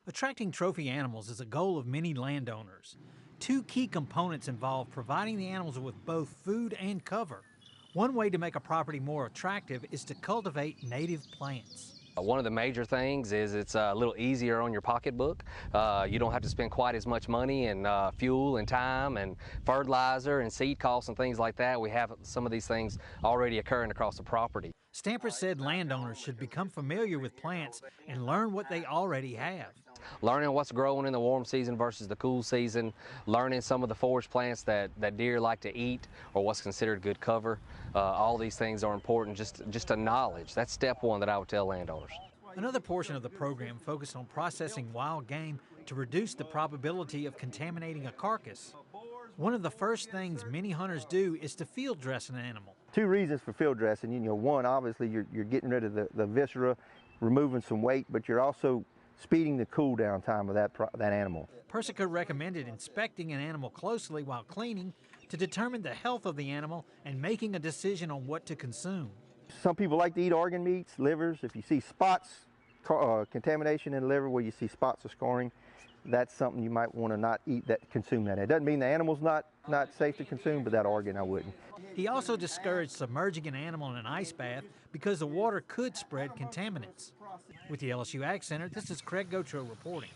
Attracting trophy animals is a goal of many landowners. Two key components involve providing the animals with both food and cover. One way to make a property more attractive is to cultivate native plants. One of the major things is it's a little easier on your pocketbook. You don't have to spend quite as much money in fuel and time and fertilizer and seed costs and things like that. We have some of these things already occurring across the property. Stamper said landowners should become familiar with plants and learn what they already have. Learning what's growing in the warm season versus the cool season, learning some of the forage plants that deer like to eat or what's considered good cover. All these things are important, just a knowledge. That's step one that I would tell landowners. Another portion of the program focused on processing wild game to reduce the probability of contaminating a carcass. One of the first things many hunters do is to field dress an animal. Two reasons for field dressing. One, obviously, you're getting rid of the viscera, removing some weight, but you're also speeding the cool down time of that animal. Persica recommended inspecting an animal closely while cleaning to determine the health of the animal and making a decision on what to consume. Some people like to eat organ meats, livers. If you see spots, contamination in the liver where you see spots of scoring, that's something you might want to not eat, consume that. It doesn't mean the animal's not safe to consume, but that organ I wouldn't. He also discouraged submerging an animal in an ice bath because the water could spread contaminants. With the LSU AgCenter, this is Craig Gautreaux reporting.